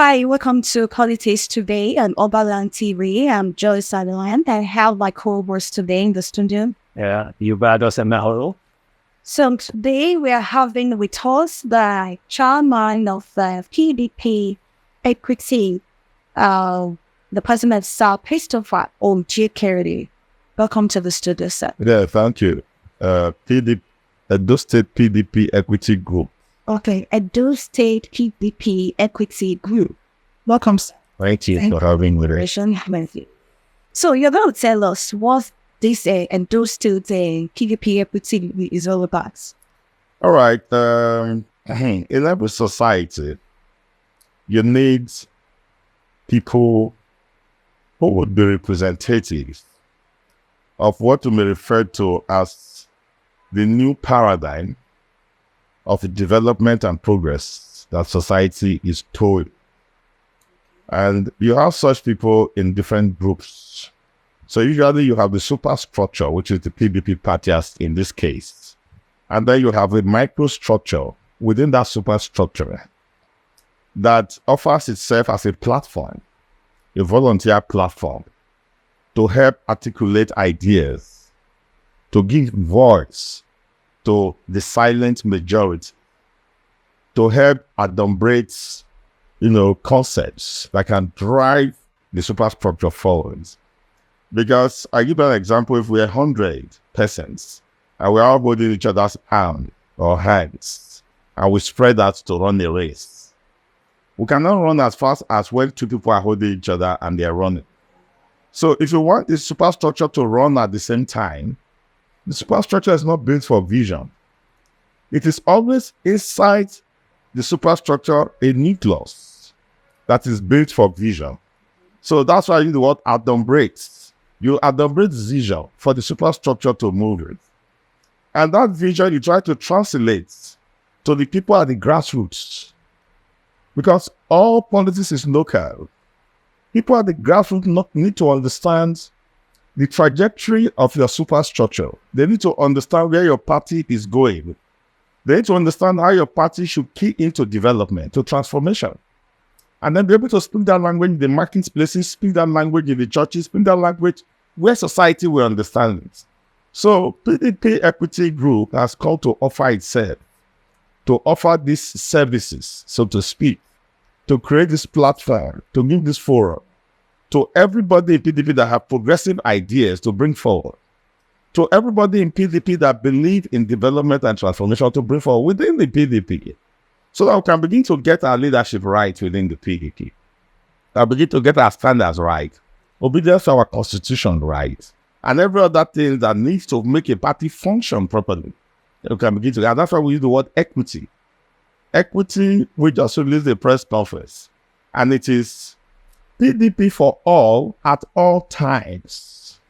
Hi, welcome to Politics Today on Oberland TV. I'm Joy Sutherland. I have my co-host today in the studio. Yeah, you bad us and hello. So today we are having with us the chairman of the PDP Equity, the president of Sir Christopher O.J. Welcome to the studio, sir. Yeah, thank you. PDP, Edo State PDP Equity Group. Okay, Edo State PDP Equity Group. Welcome, sir. Thank you for having me. So you're going to tell us what this Edo State PDP Equity Group is all about. All right. In every society, you need people who would be representatives of what we may refer to as the new paradigm of development and progress that society is towing. And you have such people in different groups. So usually you have the superstructure, which is the PDP party in this case. And then you have a microstructure within that superstructure that offers itself as a platform, a volunteer platform, to help articulate ideas, to give voice to the silent majority, to help adumbrate, concepts that can drive the superstructure forward. Because I give an example, if we're 100 persons and we're all holding each other's arm or hands and we spread that to run a race, we cannot run as fast as when two people are holding each other and they're running. So if you want the superstructure to run at the same time, the superstructure is not built for vision. It is always inside the superstructure a nucleus that is built for vision. So that's why I use the word adumbrate. You adumbrate vision for the superstructure to move with. And that vision you try to translate to the people at the grassroots. Because all politics is local. People at the grassroots need to understand the trajectory of your superstructure. They need to understand where your party is going. They need to understand how your party should key into development, to transformation. And then be able to speak that language in the marketplaces, speak that language in the churches, speak that language where society will understand it. So PDP Equity Group has called to offer itself, to offer these services, so to speak, to create this platform, to give this forum, to everybody in PDP that have progressive ideas to bring forward, to everybody in PDP that believe in development and transformation to bring forward within the PDP, so that we can begin to get our leadership right within the PDP, that begin to get our standards right, obedience to our constitution right, and every other thing that needs to make a party function properly. We can begin to, and that's why we use the word equity. Equity, we just released a press conference, and it is PDP for all at all times.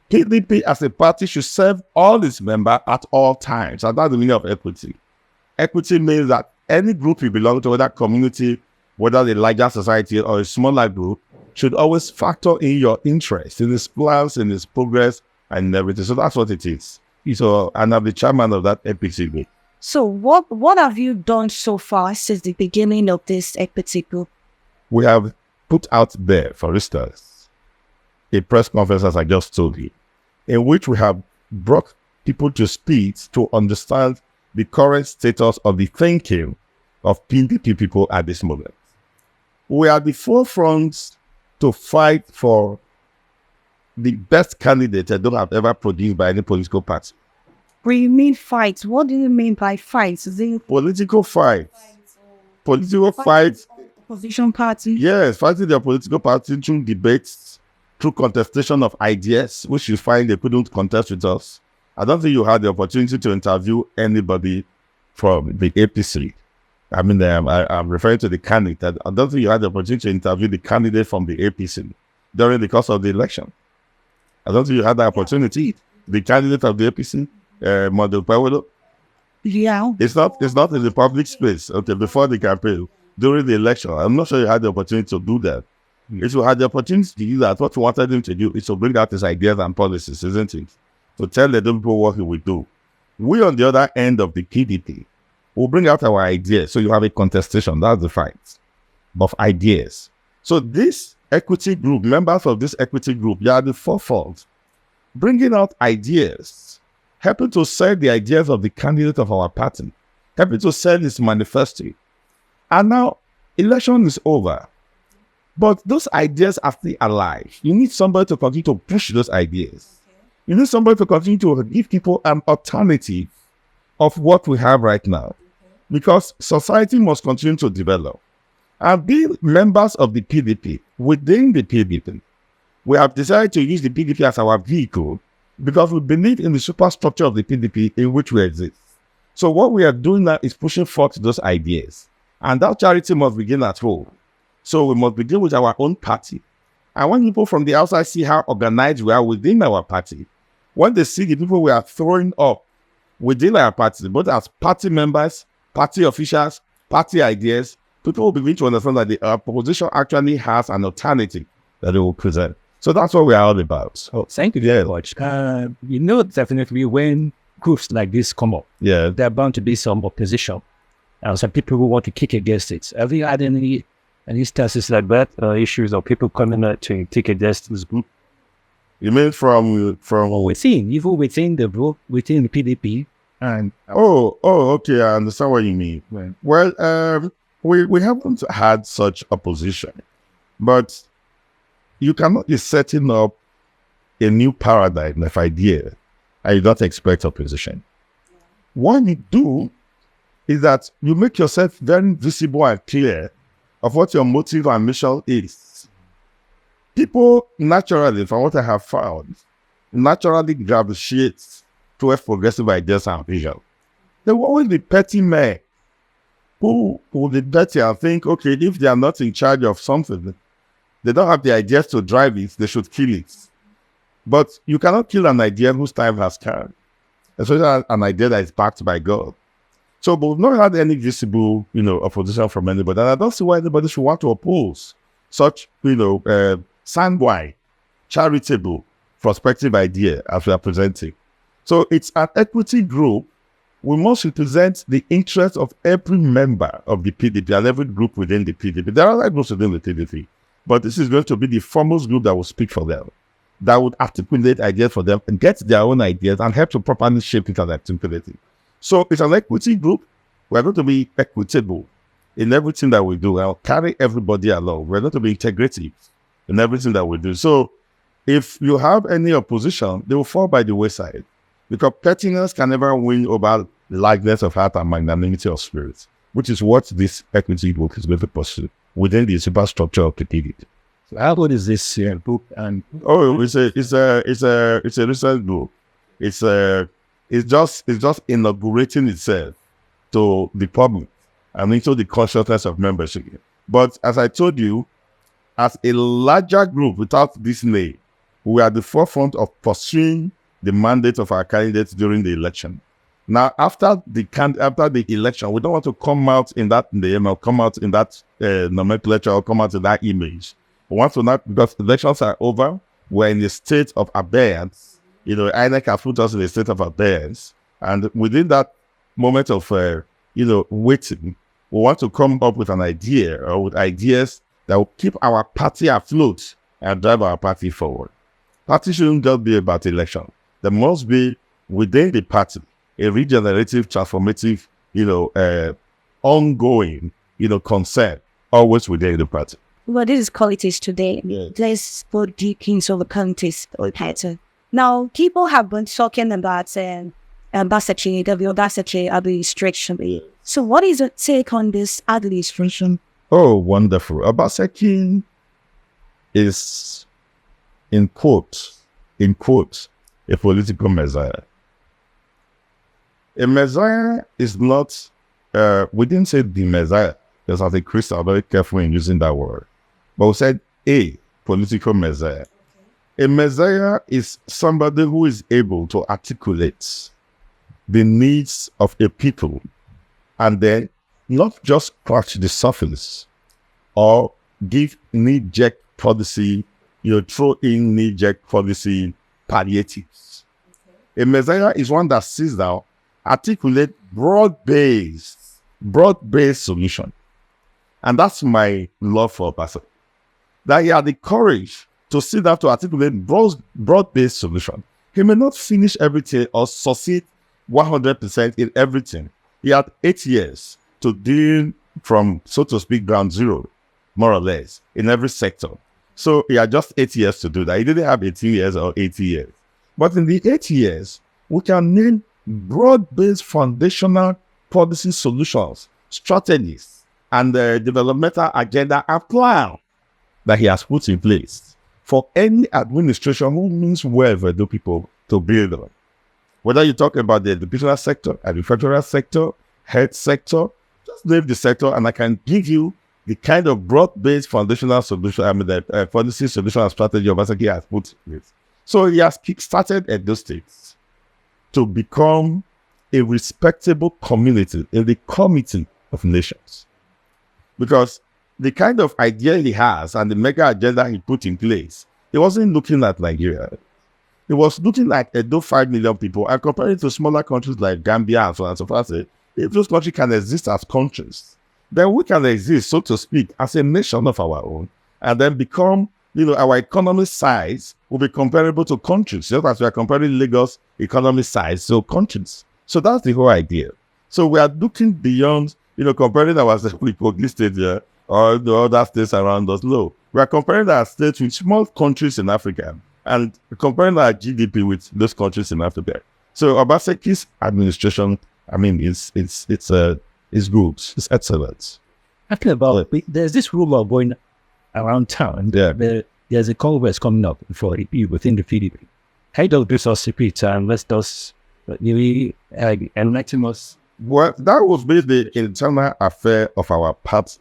PDP as a party should serve all its members at all times. And that's the meaning of equity. Equity means that any group you belong to, whether community, whether the larger society or a smaller group, should always factor in your interest, in its plans, in its progress, and everything. So that's what it is. So, and I'm the chairman of that equity group. So what have you done so far since the beginning of this equity group? We have put out there, for instance, a press conference, as I just told you, in which we have brought people to speed to understand the current status of the thinking of PDP people at this moment. We are at the forefront to fight for the best candidate that don't have ever produced by any political party. When you mean fights, what do you mean by fights? Is it political fights? Political fights. Opposition party? Yes, fighting their political party through debates, through contestation of ideas, which you find they couldn't contest with us. I don't think you had the opportunity to interview anybody from the APC. I mean, I'm referring to the candidate. I don't think you had the opportunity to interview the candidate from the APC during the course of the election. I don't think you had the opportunity. The candidate of the APC, Model Pawelo. Yeah. It's not in the public space, okay, before the campaign, during the election. I'm not sure you had the opportunity to do that. If you had the opportunity to do that, what you wanted him to do is to bring out his ideas and policies, isn't it? To tell the people what he will do. We, on the other end of the PDP, will bring out our ideas. So you have a contestation. That's the fight. of ideas. So this equity group, members of this equity group, they are the forefront, bringing out ideas, helping to sell the ideas of the candidate of our party, helping to sell his manifesto. And now, election is over. But those ideas are still alive. You need somebody to continue to push those ideas. You need somebody to continue to give people an alternative of what we have right now. Because society must continue to develop. And being members of the PDP, within the PDP, we have decided to use the PDP as our vehicle because we believe in the superstructure of the PDP in which we exist. So what we are doing now is pushing forth those ideas. And that charity must begin at home. So we must begin with our own party. And when people from the outside see how organized we are within our party, when they see the people we are throwing up within our party, both as party members, party officials, party ideas, people will begin to understand that the opposition actually has an alternative that they will present. So that's what we are all about. Oh, thank you very much. Definitely when groups like this come up, there are bound to be some opposition. And some people who want to kick against it. Have you had any instances like that, issues of people coming out to kick against this group? You mean from within, even within the group, within the PDP? And okay, I understand what you mean. Right. Well, we haven't had such opposition, but you cannot be setting up a new paradigm of idea and you don't expect opposition. What you do is that you make yourself very visible and clear of what your motive and mission is. People naturally, from what I have found, naturally gravitate towards progressive ideas and vision. There will always be petty men who will be petty and think, okay, if they are not in charge of something, they don't have the ideas to drive it, they should kill it. But you cannot kill an idea whose time has come, especially an idea that is backed by God. So, but we've not had any visible, opposition from anybody. And I don't see why anybody should want to oppose such, sanguine, charitable, prospective idea as we are presenting. So it's an equity group. We must represent the interests of every member of the PDP and every group within the PDP. There are other groups within the PDP, but this is going to be the foremost group that will speak for them, that would articulate ideas for them and get their own ideas and help to properly shape it and articulate it. So it's an equity group. We're going to be equitable in everything that we do. I'll carry everybody along. We're going to be integrative in everything that we do. So if you have any opposition, they will fall by the wayside because pettiness can never win over likeness of heart and magnanimity of spirit, which is what this equity group is going to pursue within the superstructure of the PDP. So how old is this book? And it's a recent book. It's just inaugurating itself to the public and into the consciousness of membership. But as I told you, as a larger group without this name, we are at the forefront of pursuing the mandate of our candidates during the election. Now, after the election, we don't want to come out in that name or come out in that nomenclature or come out in that image. We want to not, because elections are over, we're in a state of abeyance. INEC has put us in a state of abeyance. And within that moment of, waiting, we want to come up with an idea or with ideas that will keep our party afloat and drive our party forward. Party shouldn't just be about election. There must be within the party a regenerative, transformative, ongoing, concern always within the party. Well, this is politics today. Yes. Let's go deep into the politics. Now, people have been talking about ambassador, the ambassador administration. So what is your take on this administration? Oh, wonderful. Ambassador is, in quotes, a political messiah. A messiah is not, we didn't say the messiah, because as a Christian, I'm very careful in using that word. But we said a political messiah. A messiah is somebody who is able to articulate the needs of a people and then not just scratch the surface or give knee-jerk policy, throw in knee-jerk policy palliatives. Okay. A messiah is one that sits down, articulate broad-based solution. And that's my love for Obasa. That he had the courage to sit down to articulate broad-based solution. He may not finish everything or succeed 100% in everything. He had 8 years to deal from, so to speak, ground zero, more or less, in every sector. So he had just 8 years to do that. He didn't have 18 years or 80 years. But in the 8 years, we can name broad-based foundational policy solutions, strategies, and the developmental agenda and plan that he has put in place for any administration who means well for the people to build on. Whether you talk about the educational sector, agricultural sector, health sector, just name the sector and I can give you the kind of broad-based foundational solution, the policy solution and strategy Obaseki has put in place. So he has kick-started Edo States to become a respectable community in the committee of nations. Because the kind of idea he has and the mega agenda he put in place, he wasn't looking at Nigeria. He was looking at Edo 5 million people and comparing to smaller countries like Gambia and so on and so forth. If those countries can exist as countries, then we can exist, so to speak, as a nation of our own and then become, our economic size will be comparable to countries, just as we are comparing Lagos economic size to countries. So that's the whole idea. So we are looking beyond, comparing ourselves with Kogi State here or the other states around us. No, we are comparing our states with small countries in Africa and comparing our GDP with those countries in Africa. So Obaseki's administration, it's good. It's excellent. Talking about, there's this rumor going around town. There's a congress coming up for EP within the PDP. How does this all secret and let's just really enlighten us? Well, that was basically the internal affair of our party.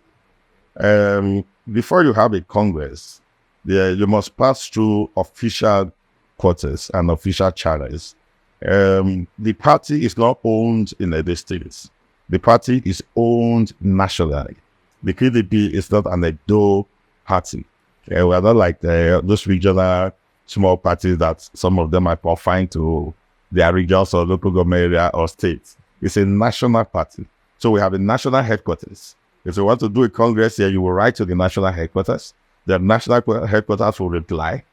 Before you have a congress, you must pass through official quarters and official channels. The party is not owned in the states. The party is owned nationally. The PDP is not an Edo party. We are not like those regional small parties that some of them are confined to their regions or local government area or states. It's a national party. So we have a national headquarters. If you want to do a congress here, you will write to the national headquarters. The national headquarters will reply,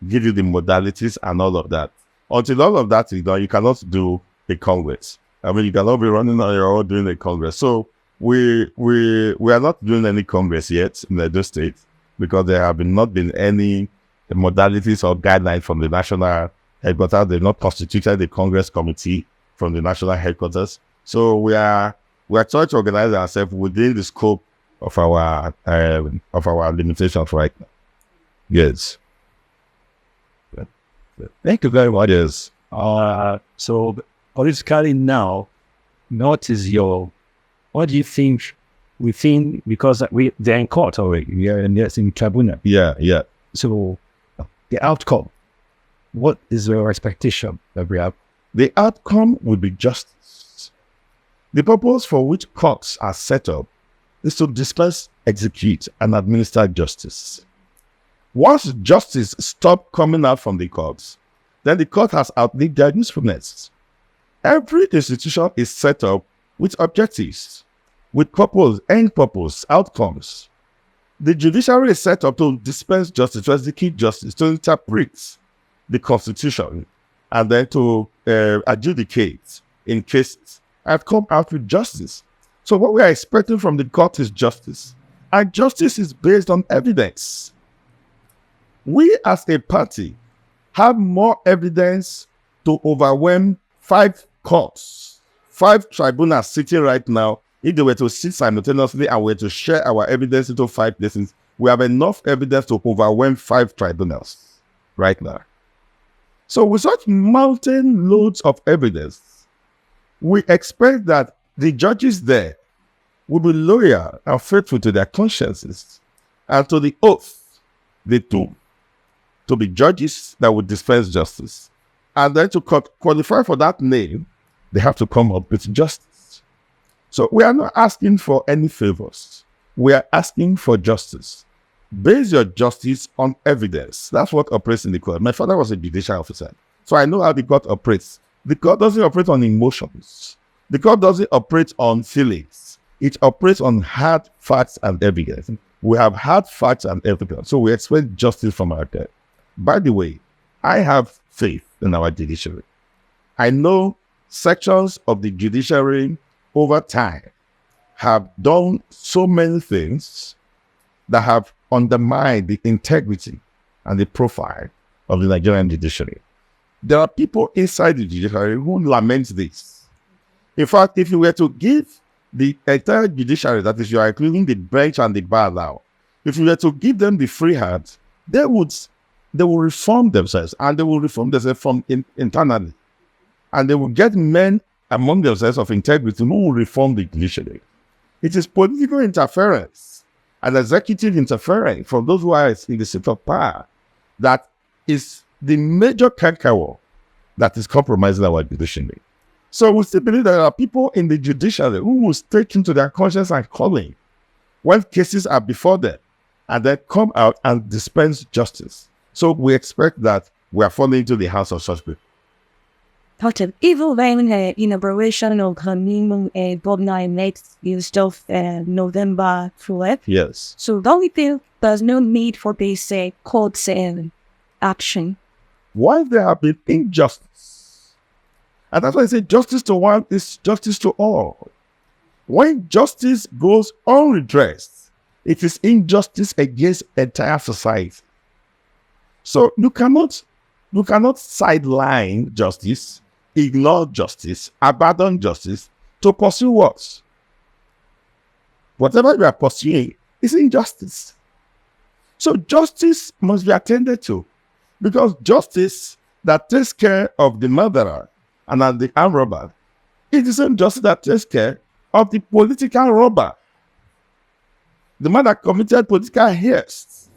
give you the modalities and all of that. Until all of that is done, you cannot do a congress. You cannot be running on your own doing a congress. So we are not doing any congress yet in Edo State because there have not been any modalities or guidelines from the national headquarters. They've not constituted the Congress committee from the national headquarters. So we are trying to organize ourselves within the scope of our limitations right now. Yes. Thank you very much. Yes. So politically now, what do you think we think, because they're in court already, we are in tribunal. Yeah. So the outcome, what is your expectation that we have? The outcome will be justice. The purpose for which courts are set up is to dispense, execute, and administer justice. Once justice stops coming out from the courts, then the court has outlived their usefulness. Every institution is set up with objectives, with purpose, end purpose, outcomes. The judiciary is set up to dispense justice, to execute justice, to interpret the Constitution, and then to adjudicate in cases and come out with justice. So what we are expecting from the court is justice. And justice is based on evidence. We as a party have more evidence to overwhelm 5 courts, 5 tribunals sitting right now. If they were to sit simultaneously and were to share our evidence into 5 places, we have enough evidence to overwhelm 5 tribunals right now. So with such mountain loads of evidence, we expect that the judges there will be loyal and faithful to their consciences and to the oath they took to be judges that would dispense justice. And then to qualify for that name, they have to come up with justice. So we are not asking for any favors. We are asking for justice. Base your justice on evidence. That's what operates in the court. My father was a judicial officer, so I know how the court operates. The court doesn't operate on emotions. The court doesn't operate on feelings. It operates on hard facts and evidence. We have hard facts and evidence, so we expect justice from our debt. By the way, I have faith in our judiciary. I know sections of the judiciary over time have done so many things that have undermined the integrity and the profile of the Nigerian judiciary. There are people inside the judiciary who lament this. In fact, if you were to give the entire judiciary, that is, you are including the bench and the bar now, if you were to give them the free hand, they will reform themselves, and they will reform themselves from internally. And they will get men among themselves of integrity who will reform the judiciary. It is political interference and executive interference from those who are in the seat of power that is the major cankerworm that is compromising our judiciary. So we still believe there are people in the judiciary who will stake into their conscience and calling when cases are before them, and then come out and dispense justice. So we expect that we are falling into the hands of such people. Even when inauguration of the new governor next is of November 12th. Yes. So don't we think there's no need for this court action? Why there have been injustice? And that's why I say justice to one is justice to all. When justice goes unredressed, it is injustice against entire society. So you cannot sideline justice, ignore justice, abandon justice to pursue what? Whatever you are pursuing is injustice. So justice must be attended to, because justice that takes care of the murderer and the armed robber is the same justice that takes care of the political robber, the man that committed political hearst,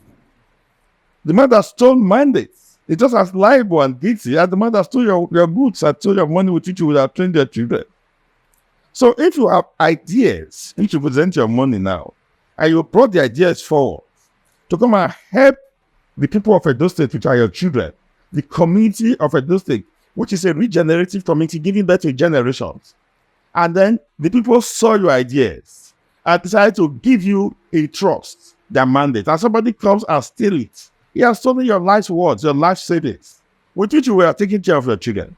the man that stole mandates. It's just as liable and guilty as the man that stole your goods and stole your money with which you would have trained your children. So if you have ideas, if you present your money now, and you brought the ideas forward to come and help the people of Edo State, which are your children, the community of Edo State, which is a regenerative community giving birth to generations, and then the people saw your ideas and decided to give you a trust, their mandate, and somebody comes and steals it. He has stolen your life's words, your life savings, with which you were taking care of your children.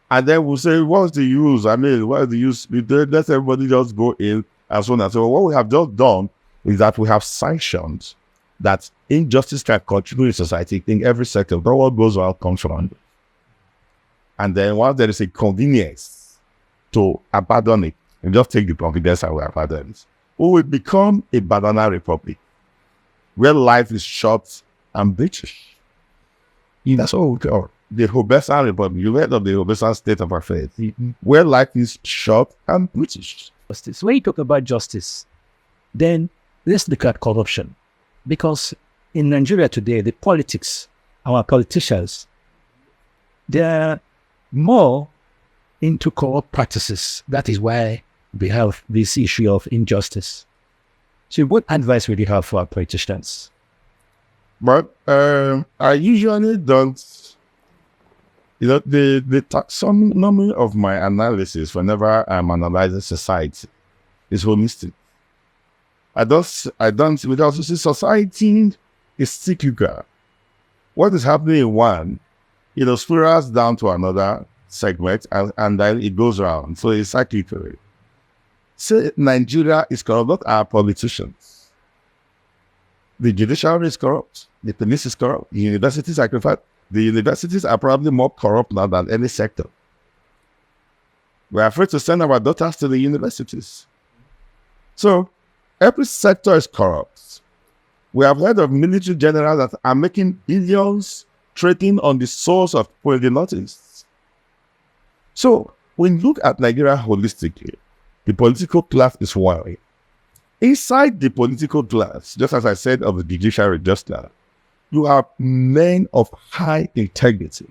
And then we'll say, what's the use? I mean, what is the use? Let everybody just go in and so on and so on. What we have just done is that we have sanctioned that injustice can continue in society in every sector. But what goes out comes from. And then once there is a convenience to abandon it, and just take the confidence and we abandon it, we will become a banana republic, where life is short and British. That's all we call the Hobesan Republic. You heard of the Hobesan state of affairs, where life is short and British. Justice. When you talk about justice, then let's look at corruption. Because in Nigeria today, the politics, our politicians, they're more into corrupt practices. That is why we have this issue of injustice. So what advice would you have for our politicians? But I usually don't, the taxonomy of my analysis whenever I'm analyzing society is holistic. I don't, because you see, society is cyclical. What is happening in one, spirals down to another segment and then it goes around. So it's cyclical. Say Nigeria is corrupt, not our politicians. The judiciary is corrupt. The police is corrupt. The universities are corrupt. The universities are probably more corrupt now than any sector. We're afraid to send our daughters to the universities. So every sector is corrupt. We have heard of military generals that are making billions trading on the souls of people in the Northeast. So when you look at Nigeria holistically, the political class is one. Inside the political class, just as I said of the judiciary just now, you have men of high integrity.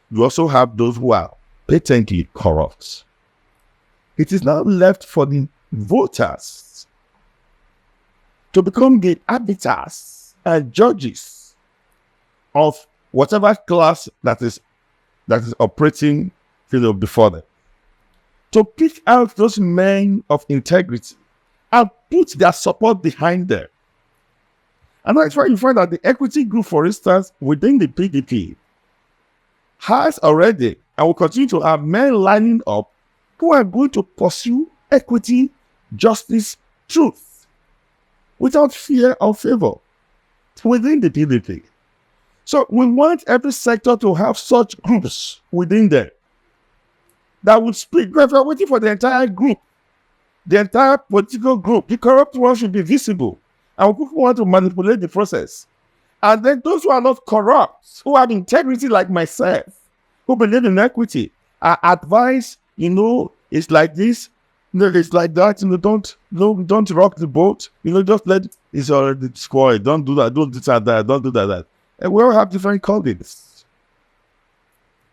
You also have those who are patently corrupt. It is now left for the voters to become the arbiters and judges of whatever class that is operating before them. to pick out those men of integrity and put their support behind them. And that's why you find that the equity group, for instance, within the PDP, has already and will continue to have men lining up who are going to pursue equity, justice, truth, without fear or favor within the PDP. So we want every sector to have such groups within them that would speak. If you're waiting for the entire group, the entire political group, the corrupt one should be visible. And people want to manipulate the process. And then those who are not corrupt, who have integrity like myself, who believe in equity, are advised, it's like this, it's like that, don't rock the boat, just let it's already spoiled. Don't do that, don't do that, don't do that. And we all have different callings.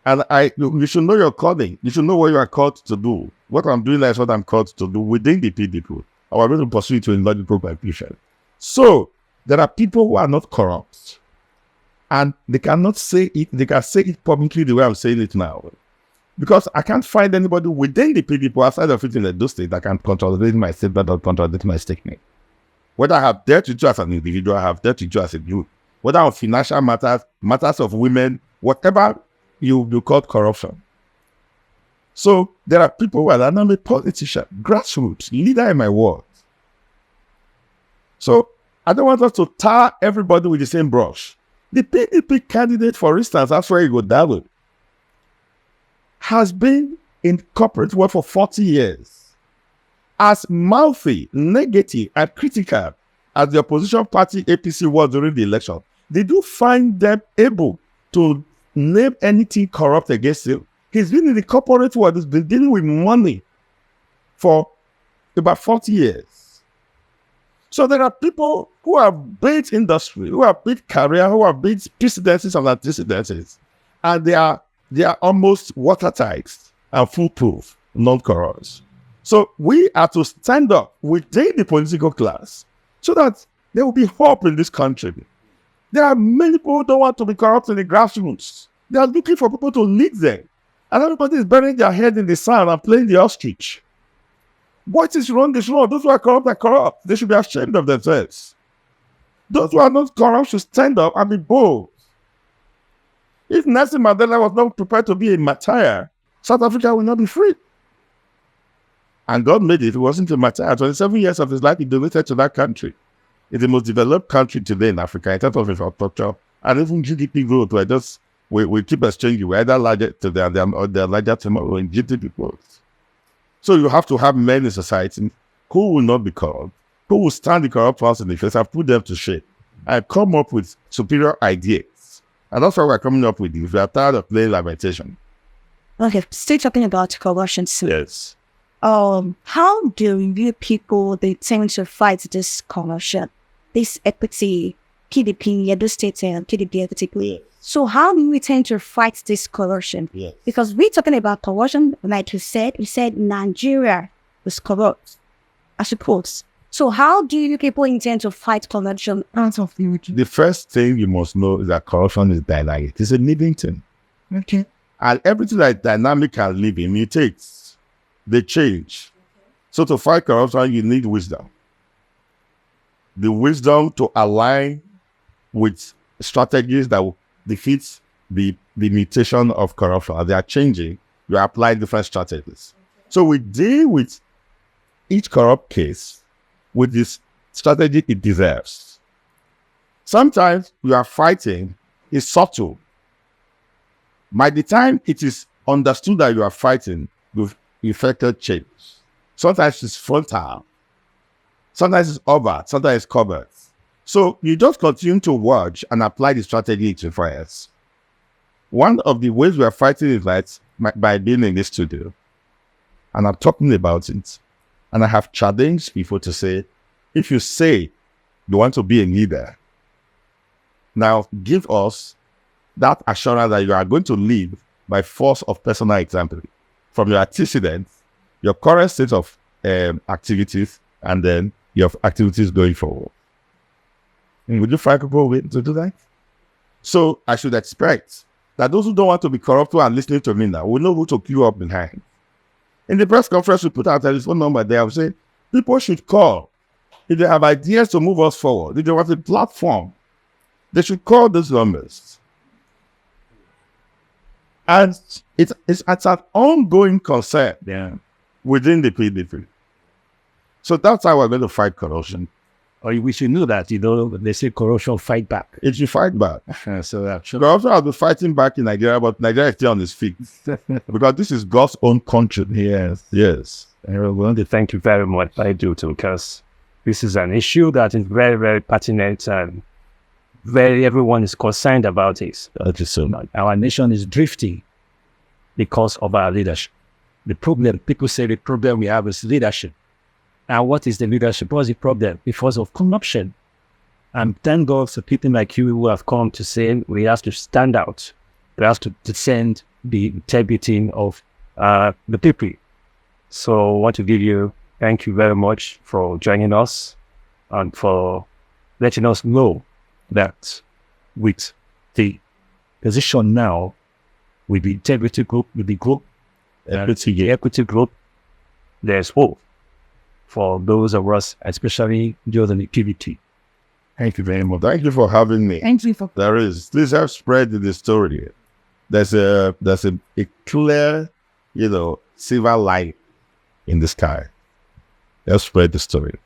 And you should know your calling. You should know what you are called to do. What I'm doing is what I'm called to do within the PDP. I was going to pursue it to a logical conclusion. So there are people who are not corrupt. And they cannot say it, they can say it publicly the way I'm saying it now. Because I can't find anybody within the PDP outside of it in the state that can contradict my statement or contradict my statement. Whether I have dealt with you as an individual, I have dealt with you as a group. Whether on financial matters, matters of women, whatever you call corruption. So there are people who are not a politician, grassroots, leader in my world. So I don't want us to tar everybody with the same brush. The PDP candidate, for instance, that's where you go down, has been in corporate world for 40 years. As mouthy, negative, and critical as the opposition party APC was during the election, did you find them able to name anything corrupt against him? He's been in the corporate world, he's been dealing with money for about 40 years. So there are people who have built industry, who have built career, who have built precedences and antecedences, and they are almost watertight and foolproof, non-corrupt. So we are to stand up within the political class so that there will be hope in this country. There are many people who don't want to be corrupt in the grassroots. They are looking for people to lead them. And everybody is burying their head in the sand and playing the ostrich. What is wrong is wrong. Those who are corrupt are corrupt. They should be ashamed of themselves. Those who are not corrupt should stand up and be bold. If Nelson Mandela was not prepared to be a martyr, South Africa will not be free. And God made it. It wasn't a martyr. 27 years of his life, he donated to that country. It's the most developed country today in Africa in terms of infrastructure and even GDP growth. We keep exchanging. We're either larger today or they're larger tomorrow in GDP growth. So you have to have men in society who will not be corrupt, who will stand the corrupt ones in the face and put them to shame and come up with superior ideas. And that's what we're coming up with. If we are tired of playing lamentation. Okay, still talking about corruption. Yes. How do you people they tend to fight this corruption, this equity, PDP, Edo State and PDP particularly? So how do we tend to fight this corruption? Yes. Because we're talking about corruption, like you said Nigeria was corrupt, I suppose. So how do you people intend to fight corruption out of the region? The first thing you must know is that corruption is dynamic. It's a living thing. Okay. And everything that is dynamic and living mutates. They change. So to fight corruption, you need wisdom. The wisdom to align with strategies that will defeat the mutation of corruption. As they are changing, you apply different strategies. So we deal with each corrupt case with this strategy it deserves. Sometimes you are fighting is subtle. By the time it is understood that you are fighting, you've effected change. Sometimes it's frontal. Sometimes it's overt. Sometimes it's covert. So you just continue to watch and apply the strategy it requires. One of the ways we are fighting is that by being in this studio. And I'm talking about it. And I have challenged people to say, if you say you want to be a leader, now give us that assurance that you are going to lead by force of personal example. From your antecedents, your current state of activities, and then your activities going forward. And would you find people waiting to do that? So I should expect that those who don't want to be corrupt and listening to me now will know who to queue up behind. In the press conference, we put our telephone number there. We say people should call. If they have ideas to move us forward, if they want a platform, they should call those numbers. And it's an ongoing concern within the PDP. So that's how we're going to fight corruption. Or we should know that, they say corruption fight back. It should fight back. So that corruption has been fighting back in Nigeria, but Nigeria is still on its feet. Because this is God's own country. Yes. And we want to thank you very much, because this is an issue that is very, very pertinent and everyone is concerned about it. That is so much. Our nation is drifting because of our leadership. People say the problem we have is leadership. Now, what is the leadership? What's the problem? Because of corruption. And thank God for people like you who have come to say we have to stand out. We have to defend the integrity of the people. So I want to thank you very much for joining us and for letting us know that with the position now, with the integrity group, with the group, equity group, there's hope for those of us, especially those in the PDP. Thank you very much. Thank you for having me. Thank you for. Please help spread the story. There's a clear, silver light in the sky. Help spread the story.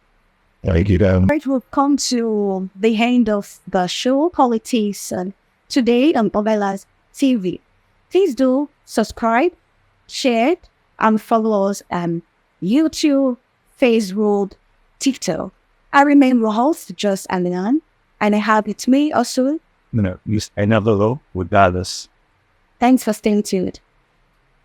Thank you. Right, we've come to the end of the show, Politics, and today on Obelas TV. Please do subscribe, share, and follow us on YouTube, Facebook, TikTok. I remain your host, Just Alian, and I have with me also Another law with others. Thanks for staying tuned.